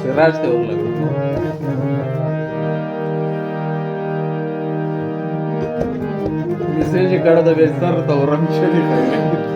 Siraj te urla. Mesaj kada da besar da oram şeli kaydı.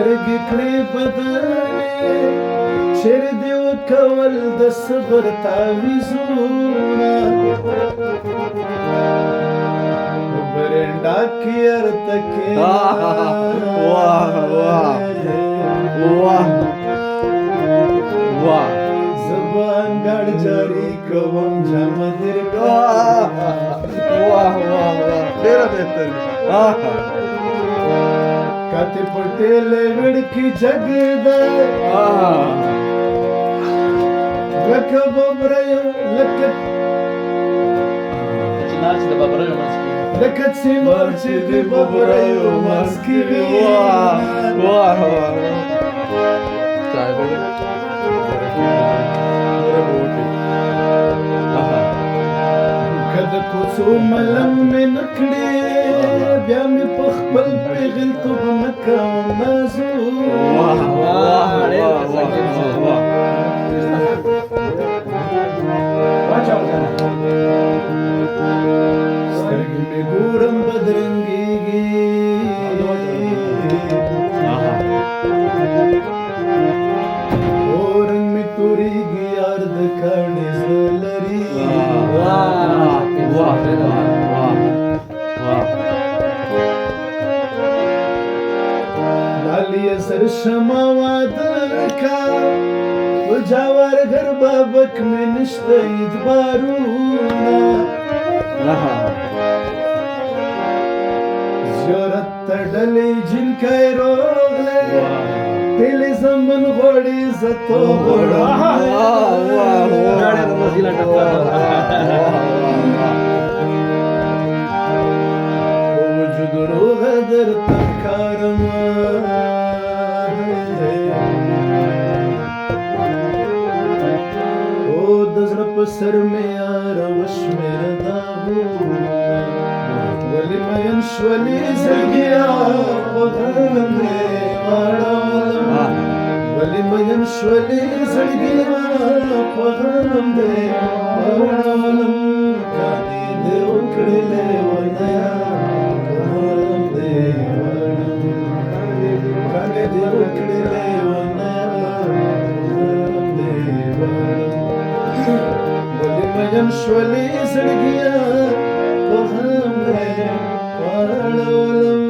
سترګې کړې بدلې چیر دې وکول د صبر تعویذونه په برنډا کې ارته واه زبان ګړ جاری کوم جمع درګه واه واه واه ډېره بهتري کته پټېلې وړکی جګدا لکه ببرایو لکه څنور چې د ببرایو مسکی وي واه واه واه چای به کده کوڅو ملم مې نکړې بیا مې په خپل پیغلتوب نه کوم نازو واه واه واه سترګې مې ګورم بدرنګېږي رنګ مې تورېږي یار د کاڼي زړه لري لالی سر شما واده کا په جاوار گھر بابک میں نشته ادبارونا زیارت تړلې جنکای روغله تل زمن غوړې زتو غوړم وجود روغ در تکارم او د زړه په سر مې یار وشمېر داغونه ولې مین شولې زړګیا په غم دې واړولم ولې مین شولې زړګیا په غم دې واړولم کانې دې وکړلې ونیا په غم دې واړولم کانې دې وکړلې ونیا په غم دې واړولم ولې مین شولې زړګیا په غم دې واړولم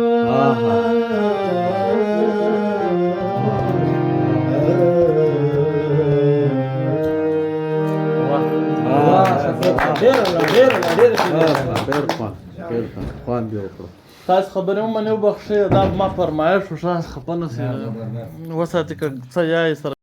تاسو خبرې مې نه وبخښئ دا ما فرمایش و شاس خپه نه سي وساتې که څه یا یې سره